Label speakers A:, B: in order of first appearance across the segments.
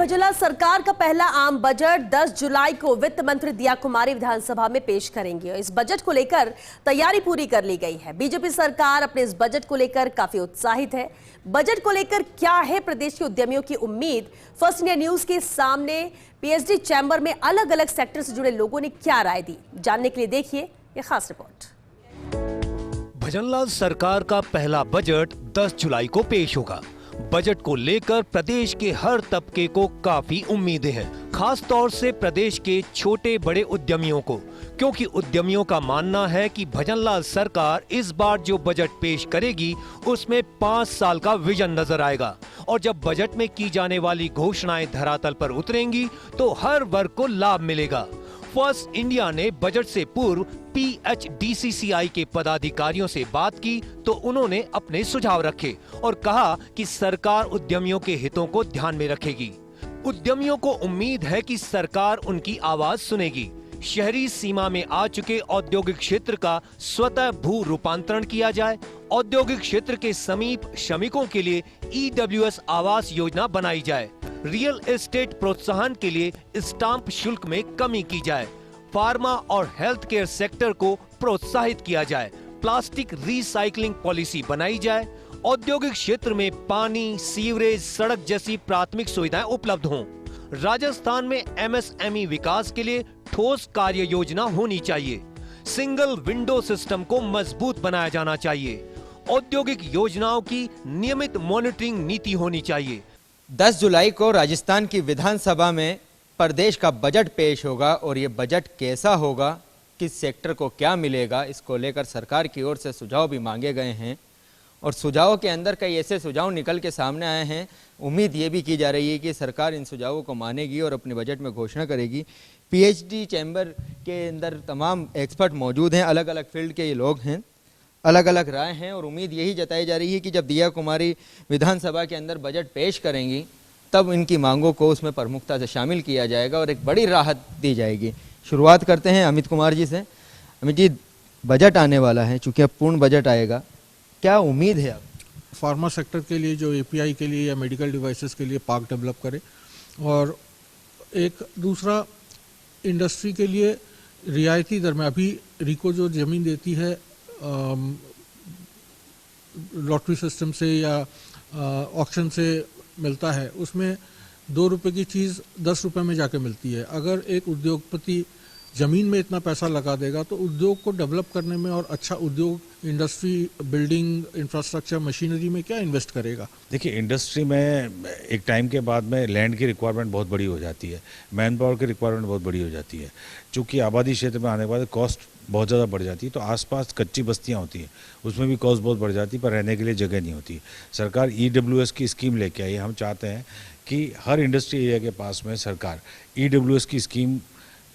A: भजनलाल सरकार का पहला आम बजट 10 जुलाई को वित्त मंत्री दिया कुमारी विधानसभा में पेश करेंगे। इस बजट को लेकर तैयारी पूरी कर ली गई है। बीजेपी सरकार अपने इस बजट को लेकर काफी उत्साहित है। बजट को लेकर क्या है प्रदेश के उद्यमियों की उम्मीद? फर्स्ट इंडिया न्यूज के सामने पीएचडी चैम्बर में अलग अलग सेक्टर से जुड़े लोगों ने क्या राय दी, जानने के लिए देखिए ये खास रिपोर्ट।
B: भजनलाल सरकार का पहला बजट 10 जुलाई को पेश होगा। बजट को लेकर प्रदेश के हर तबके को काफी उम्मीदें हैं, खास तौर से प्रदेश के छोटे बड़े उद्यमियों को, क्योंकि उद्यमियों का मानना है कि भजनलाल सरकार इस बार जो बजट पेश करेगी उसमें 5 साल का विजन नजर आएगा और जब बजट में की जाने वाली घोषणाएं धरातल पर उतरेंगी तो हर वर्ग को लाभ मिलेगा। फर्स्ट इंडिया ने बजट से पूर्व PHDCCI के पदाधिकारियों से बात की तो उन्होंने अपने सुझाव रखे और कहा कि सरकार उद्यमियों के हितों को ध्यान में रखेगी। उद्यमियों को उम्मीद है कि सरकार उनकी आवाज सुनेगी। शहरी सीमा में आ चुके औद्योगिक क्षेत्र का स्वतः भू रूपांतरण किया जाए। औद्योगिक क्षेत्र के समीप श्रमिकों के लिए EWS आवास योजना बनाई जाए। रियल एस्टेट प्रोत्साहन के लिए स्टाम्प शुल्क में कमी की जाए। फार्मा और हेल्थ केयर सेक्टर को प्रोत्साहित किया जाए। प्लास्टिक रिसाइकलिंग पॉलिसी बनाई जाए। औद्योगिक क्षेत्र में पानी, सीवरेज, सड़क जैसी प्राथमिक सुविधाएं उपलब्ध हों। राजस्थान में MSME विकास के लिए ठोस कार्य योजना होनी चाहिए। सिंगल विंडो सिस्टम को मजबूत बनाया जाना चाहिए। औद्योगिक योजनाओं की नियमित मॉनिटरिंग नीति होनी चाहिए।
C: 10 जुलाई को राजस्थान की विधानसभा में प्रदेश का बजट पेश होगा और ये बजट कैसा होगा, किस सेक्टर को क्या मिलेगा, इसको लेकर सरकार की ओर से सुझाव भी मांगे गए हैं और सुझावों के अंदर कई ऐसे सुझाव निकल के सामने आए हैं। उम्मीद ये भी की जा रही है कि सरकार इन सुझावों को मानेगी और अपने बजट में घोषणा करेगी। PhD चैम्बर के अंदर तमाम एक्सपर्ट मौजूद हैं, अलग अलग फील्ड के ये लोग हैं, अलग अलग राय हैं और उम्मीद यही जताई जा रही है कि जब दिया कुमारी विधानसभा के अंदर बजट पेश करेंगी तब इनकी मांगों को उसमें प्रमुखता से शामिल किया जाएगा और एक बड़ी राहत दी जाएगी। शुरुआत करते हैं अमित कुमार जी से। अमित जी, बजट आने वाला है, चूँकि अब पूर्ण बजट आएगा, क्या उम्मीद है आप?
D: फार्मा सेक्टर के लिए जो API के लिए या मेडिकल डिवाइसेस के लिए पार्क डेवलप करे और एक दूसरा इंडस्ट्री के लिए रियायती दर में, अभी रिको जो ज़मीन देती है लॉटरी सिस्टम से या ऑक्शन से मिलता है, उसमें 2 रुपए की चीज़ 10 रुपए में जाके मिलती है। अगर एक उद्योगपति ज़मीन में इतना पैसा लगा देगा तो उद्योग को डेवलप करने में और अच्छा उद्योग, इंडस्ट्री, बिल्डिंग, इंफ्रास्ट्रक्चर, मशीनरी में क्या इन्वेस्ट करेगा?
E: देखिए, इंडस्ट्री में एक टाइम के बाद में लैंड की रिक्वायरमेंट बहुत बड़ी हो जाती है, मैन पावर की रिक्वायरमेंट बहुत बड़ी हो जाती है। चूँकि आबादी क्षेत्र में आने के बाद कॉस्ट बहुत ज़्यादा बढ़ जाती है, तो आसपास कच्ची बस्तियां होती हैं, उसमें भी कॉस्ट बहुत बढ़ जाती है, पर रहने के लिए जगह नहीं होती। सरकार EWS की स्कीम लेके आई है। हम चाहते हैं कि हर इंडस्ट्री एरिया के पास में सरकार EWS की स्कीम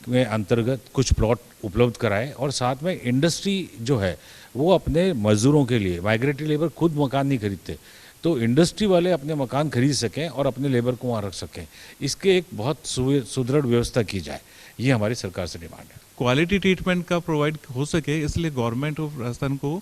E: में अंतर्गत कुछ प्लॉट उपलब्ध कराए और साथ में इंडस्ट्री जो है वो अपने मजदूरों के लिए, माइग्रेटरी लेबर खुद मकान नहीं खरीदते, तो इंडस्ट्री वाले अपने मकान खरीद सकें और अपने लेबर को वहाँ रख सकें। इसके एक बहुत सुदृढ़ व्यवस्था की जाए, ये हमारी सरकार से डिमांड है।
F: क्वालिटी ट्रीटमेंट का प्रोवाइड हो सके, इसलिए गवर्नमेंट ऑफ राजस्थान को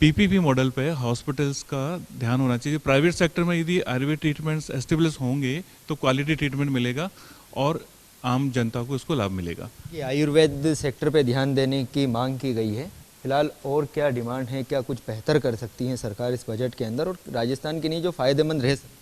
F: PPP मॉडल पे हॉस्पिटल्स का ध्यान होना चाहिए। प्राइवेट सेक्टर में यदि आयुर्वेद ट्रीटमेंट्स एस्टेब्लिश होंगे तो क्वालिटी ट्रीटमेंट मिलेगा और आम जनता को इसको लाभ मिलेगा।
C: ये आयुर्वेद सेक्टर पे ध्यान देने की मांग की गई है। फिलहाल और क्या डिमांड है, क्या कुछ बेहतर कर सकती है सरकार इस बजट के अंदर और राजस्थान के लिए जो फायदेमंद रह सकता?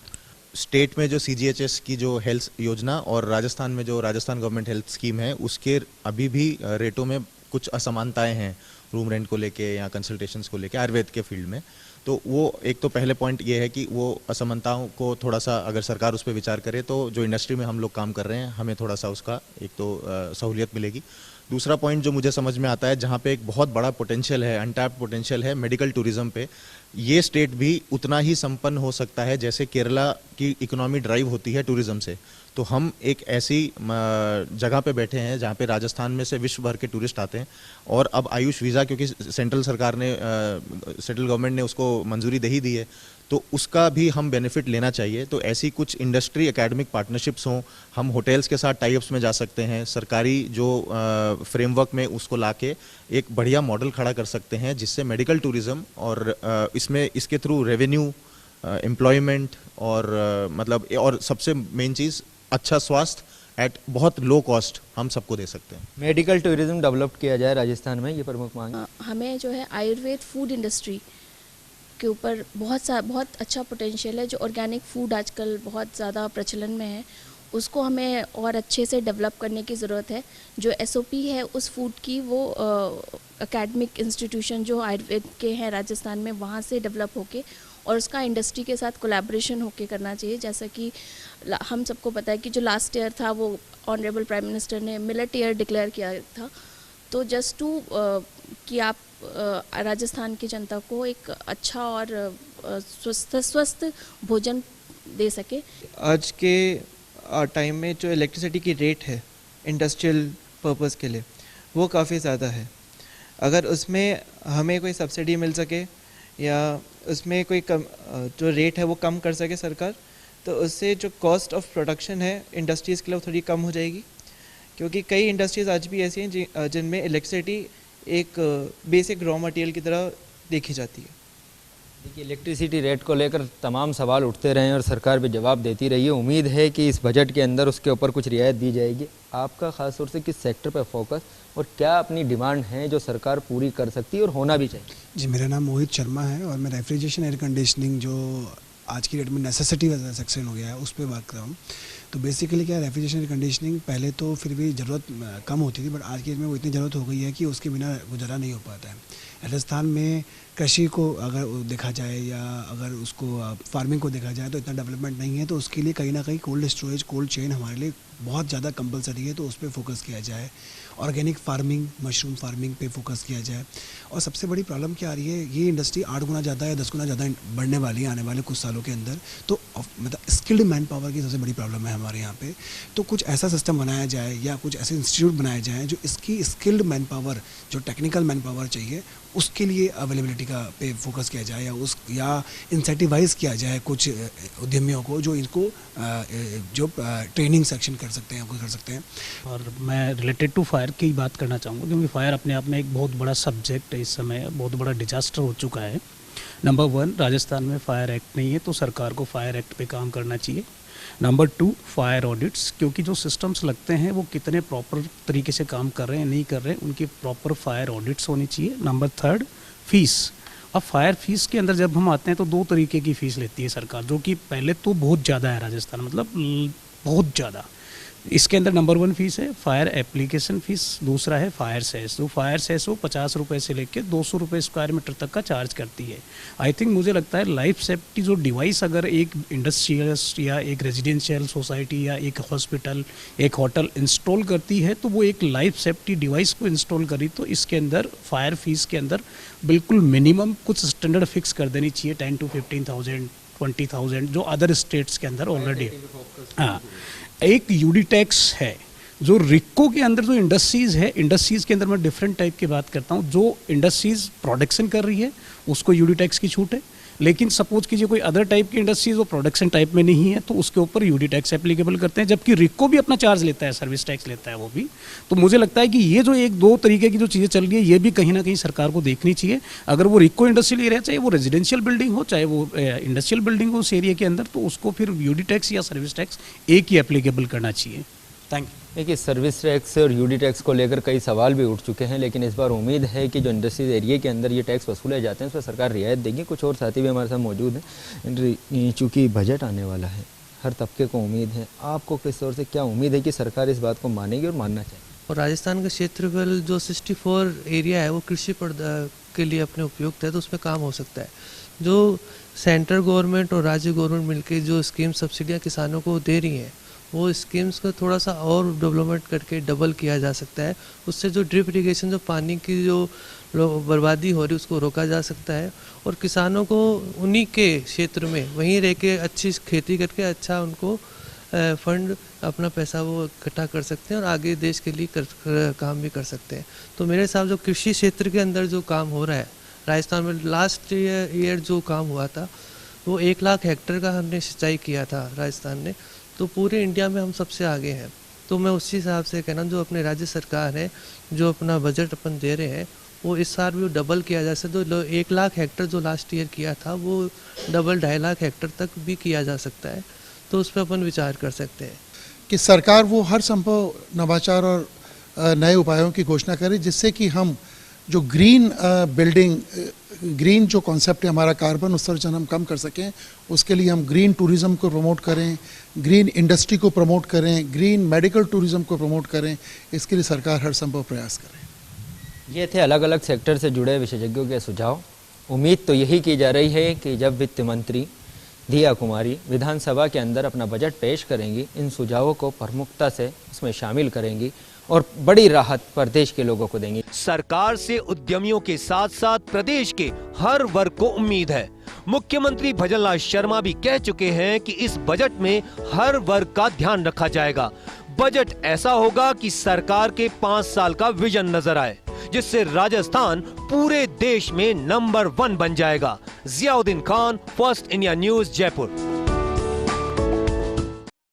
G: स्टेट में जो CGHS की जो हेल्थ योजना और राजस्थान में जो राजस्थान गवर्नमेंट हेल्थ स्कीम है, उसके अभी भी रेटों में कुछ असमानताएं हैं, रूम रेंट को लेके या कंसल्टेशंस को लेके आयुर्वेद के फील्ड में। तो वो एक तो पहले पॉइंट ये है कि वो असमानताओं को थोड़ा सा अगर सरकार उस पर विचार करे तो जो इंडस्ट्री में हम लोग काम कर रहे हैं हमें थोड़ा सा उसका एक तो सहूलियत मिलेगी। दूसरा पॉइंट जो मुझे समझ में आता है, जहाँ पे एक बहुत बड़ा पोटेंशियल है, अनटैप्ड पोटेंशियल है मेडिकल टूरिज्म पे, ये स्टेट भी उतना ही संपन्न हो सकता है जैसे केरला की इकोनॉमी ड्राइव होती है टूरिज्म से। तो हम एक ऐसी जगह पे बैठे हैं जहाँ पे राजस्थान में से विश्व भर के टूरिस्ट आते हैं और अब आयुष वीज़ा, क्योंकि सेंट्रल सरकार ने, सेंट्रल गवर्नमेंट ने उसको मंजूरी दे ही दी है, तो उसका भी हम बेनिफिट लेना चाहिए। तो ऐसी कुछ इंडस्ट्री एकेडमिक पार्टनरशिप्स हों, हम होटल्स के साथ टाई-अप्स में जा सकते हैं, सरकारी जो फ्रेमवर्क में उसको लाके एक बढ़िया मॉडल खड़ा कर सकते हैं जिससे मेडिकल टूरिज्म और इसमें इसके थ्रू रेवेन्यू, एम्प्लॉयमेंट और मतलब और सबसे मेन चीज़ अच्छा स्वास्थ्य एट बहुत लो कॉस्ट हम सबको दे सकते हैं।
C: मेडिकल टूरिज्म डेवलप किया जाए राजस्थान में, ये प्रमुख मांग है।
H: हमें जो है आयुर्वेद फूड इंडस्ट्री के ऊपर बहुत अच्छा पोटेंशियल है। जो ऑर्गेनिक फूड आजकल बहुत ज़्यादा प्रचलन में है, उसको हमें और अच्छे से डेवलप करने की ज़रूरत है। जो SOP है उस फूड की, वो एकेडमिक इंस्टीट्यूशन जो आयुर्वेद के हैं राजस्थान में, वहाँ से डेवलप होके और उसका इंडस्ट्री के साथ कोलैबोरेशन होके करना चाहिए। जैसा कि हम सबको पता है कि जो लास्ट ईयर था वो ऑनरेबल प्राइम मिनिस्टर ने मिलेट ईयर डिक्लेयर किया था। तो जस्ट टू कि आप राजस्थान की जनता को एक अच्छा और स्वस्थ भोजन दे सके।
I: आज के टाइम में जो इलेक्ट्रिसिटी की रेट है इंडस्ट्रियल पर्पस के लिए, वो काफ़ी ज़्यादा है। अगर उसमें हमें कोई सब्सिडी मिल सके या उसमें कोई कम जो रेट है वो कम कर सके सरकार, तो उससे जो कॉस्ट ऑफ प्रोडक्शन है इंडस्ट्रीज़ के लिए थोड़ी कम हो जाएगी। क्योंकि कई इंडस्ट्रीज़ आज भी ऐसी हैं जिनमें इलेक्ट्रिसिटी एक बेसिक रॉ मटेरियल की तरह देखी जाती है।
C: देखिए, इलेक्ट्रिसिटी रेट को लेकर तमाम सवाल उठते रहे हैं और सरकार भी जवाब देती रही है। उम्मीद है कि इस बजट के अंदर उसके ऊपर कुछ रियायत दी जाएगी। आपका खास तौर से किस सेक्टर पर फोकस और क्या अपनी डिमांड है जो सरकार पूरी कर सकती है और होना भी चाहिए?
J: जी, मेरा नाम मोहित शर्मा है और मैं रेफ्रिजरेशन एयर कंडीशनिंग जो आज की डेट में नेसेसिटी सेक्शन हो गया है उस पर बात कर रहा हूँ। तो बेसिकली क्या है, रेफ्रिजरेशन एयर कंडीशनिंग पहले तो फिर भी ज़रूरत कम होती थी, बट आज की डेट में वो इतनी ज़रूरत हो गई है कि उसके बिना गुजारा नहीं हो पाता है। राजस्थान में कृषि को अगर देखा जाए या अगर उसको फार्मिंग को देखा जाए तो इतना डेवलपमेंट नहीं है। तो उसके लिए कहीं ना कहीं कोल्ड स्टोरेज, कोल्ड चेन हमारे लिए बहुत ज़्यादा कंपलसरी है। तो उस पर फोकस किया जाए, ऑर्गेनिक फार्मिंग, मशरूम फार्मिंग पे फोकस किया जाए। और सबसे बड़ी प्रॉब्लम क्या आ रही है, ये इंडस्ट्री 8 गुना ज़्यादा या 10 गुना ज़्यादा बढ़ने वाली है आने वाले कुछ सालों के अंदर। तो मतलब स्किल्ड मैन पावर की सबसे बड़ी प्रॉब्लम है हमारे यहाँ पे। तो कुछ ऐसा सिस्टम बनाया जाए या कुछ ऐसे इंस्टीट्यूट बनाए जाएँ जो इसकी स्किल्ड मैन पावर, जो टेक्निकल मैन पावर चाहिए, उसके लिए अवेलेबिलिटी का पे फोकस किया जाए या इंसेंटिवाइज किया जाए कुछ उद्यमियों को जो इनको जो ट्रेनिंग सेक्शन कर सकते हैं, वो कर सकते हैं।
K: और मैं रिलेटेड टू फायर की बात करना चाहूँगा, क्योंकि फायर अपने आप में एक बहुत बड़ा सब्जेक्ट है। इस समय बहुत बड़ा डिजास्टर हो चुका है। नंबर 1, राजस्थान में फायर एक्ट नहीं है, तो सरकार को फायर एक्ट पे काम करना चाहिए। नंबर 2, फायर ऑडिट्स, क्योंकि जो सिस्टम्स लगते हैं वो कितने प्रॉपर तरीके से काम कर रहे हैं, नहीं कर रहे हैं, उनकी प्रॉपर फायर ऑडिट्स होनी चाहिए। Number 3, fees. अब फायर फीस के अंदर जब हम आते हैं तो 2 तरीके की फ़ीस लेती है सरकार, जो कि पहले तो बहुत ज़्यादा है राजस्थान, मतलब बहुत ज़्यादा। इसके अंदर नंबर 1 फीस है फायर एप्लीकेशन फ़ीस, दूसरा है फायर सेस। तो फायर सेस वो 50 रुपये से लेकर 200 रुपये स्क्वायर मीटर तक का चार्ज करती है। आई थिंक मुझे लगता है लाइफ सेफ्टी जो डिवाइस अगर एक इंडस्ट्रियल या एक रेजिडेंशियल सोसाइटी या एक हॉस्पिटल, एक होटल इंस्टॉल करती है, तो वो एक लाइफ सेफ्टी डिवाइस को इंस्टॉल करी, तो इसके अंदर फायर फीस के अंदर बिल्कुल मिनिमम कुछ स्टैंडर्ड फिक्स कर देनी चाहिए, 10 to 15,000, 20,000, जो अदर स्टेट्स के अंदर ऑलरेडी। हाँ, एक यूडी टैक्स है जो रिक्को के अंदर जो इंडस्ट्रीज़ है, इंडस्ट्रीज़ के अंदर मैं डिफरेंट टाइप की बात करता हूँ। जो इंडस्ट्रीज़ प्रोडक्शन कर रही है उसको यूडी टैक्स की छूट है, लेकिन सपोज कीजिए कोई अदर टाइप की इंडस्ट्रीज वो प्रोडक्शन टाइप में नहीं है तो उसके ऊपर यूडी टैक्स एप्लीकेबल करते हैं, जबकि रिक्को भी अपना चार्ज लेता है, सर्विस टैक्स लेता है वो भी। तो मुझे लगता है कि ये जो 1-2 तरीके की जो चीज़ें चल रही है ये भी कहीं ना कहीं सरकार को देखनी चाहिए। अगर वो रिक्को इंडस्ट्रियल एरिया, चाहे वो रेजिडेंशियल बिल्डिंग हो चाहे वो इंडस्ट्रियल बिल्डिंग हो उस एरिया के अंदर, तो उसको फिर यूडी टैक्स या सर्विस टैक्स एक ही एप्लीकेबल करना चाहिए। Thank you.
C: देखिए, सर्विस टैक्स और यूडी टैक्स को लेकर कई सवाल भी उठ चुके हैं, लेकिन इस बार उम्मीद है कि जो इंडस्ट्रीज एरिया के अंदर ये टैक्स वसूले जाते हैं उस पर सरकार रियायत देगी। कुछ और साथी भी हमारे साथ मौजूद हैं। चूँकि बजट आने वाला है, हर तबके को उम्मीद है, आपको किस तौर से क्या उम्मीद है कि सरकार इस बात को मानेगी और मानना चाहिए?
L: और राजस्थान का क्षेत्रफल जो 64 एरिया है वो कृषि के लिए अपने उपयुक्त है, तो उसमें काम हो सकता है। जो सेंट्रल गवर्नमेंट और राज्य गवर्नमेंट मिलकर जो स्कीम सब्सिडियाँ किसानों को दे रही हैं, वो स्कीम्स को थोड़ा सा और डेवलपमेंट करके डबल किया जा सकता है। उससे जो ड्रिप इरिगेशन, जो पानी की जो बर्बादी हो रही है, उसको रोका जा सकता है और किसानों को उन्हीं के क्षेत्र में वहीं रह के अच्छी खेती करके अच्छा उनको फंड, अपना पैसा वो इकट्ठा कर सकते हैं और आगे देश के लिए काम भी कर सकते हैं। तो मेरे हिसाब से जो कृषि क्षेत्र के अंदर जो काम हो रहा है राजस्थान में, लास्ट ईयर जो काम हुआ था वो 1 लाख हेक्टेयर का हमने सिंचाई किया था राजस्थान ने, तो पूरे इंडिया में हम सबसे आगे हैं। तो मैं उसी हिसाब से कहना, जो अपने राज्य सरकार है जो अपना बजट अपन दे रहे हैं वो इस साल भी डबल किया जा सकता है। तो 1 लाख हेक्टेयर जो लास्ट ईयर किया था वो डबल 2.5 लाख हेक्टेयर तक भी किया जा सकता है, तो उस पर अपन विचार कर सकते हैं।
M: कि सरकार वो हर संभव नवाचार और नए उपायों की घोषणा करे जिससे कि हम जो ग्रीन बिल्डिंग, ग्रीन जो कॉन्सेप्ट है हमारा, कार्बन उत्सर्जन हम कम कर सकें। उसके लिए हम ग्रीन टूरिज्म को प्रमोट करें, ग्रीन इंडस्ट्री को प्रमोट करें, ग्रीन मेडिकल टूरिज्म को प्रमोट करें। इसके लिए सरकार हर संभव प्रयास करे।
C: ये थे अलग अलग सेक्टर से जुड़े विशेषज्ञों के सुझाव। उम्मीद तो यही की जा रही है कि जब वित्त मंत्री दिया कुमारी विधानसभा के अंदर अपना बजट पेश करेंगी, इन सुझावों को प्रमुखता से उसमें शामिल करेंगी और बड़ी राहत प्रदेश के लोगों को देंगी।
B: सरकार से उद्यमियों के साथ साथ प्रदेश के हर वर्ग को उम्मीद है। मुख्यमंत्री भजनलाल शर्मा भी कह चुके हैं कि इस बजट में हर वर्ग का ध्यान रखा जाएगा। बजट ऐसा होगा कि सरकार के 5 साल का विजन नजर आए, जिससे राजस्थान पूरे देश में नंबर 1 बन जाएगा। Ziauddin Khan, first India news, Jaipur.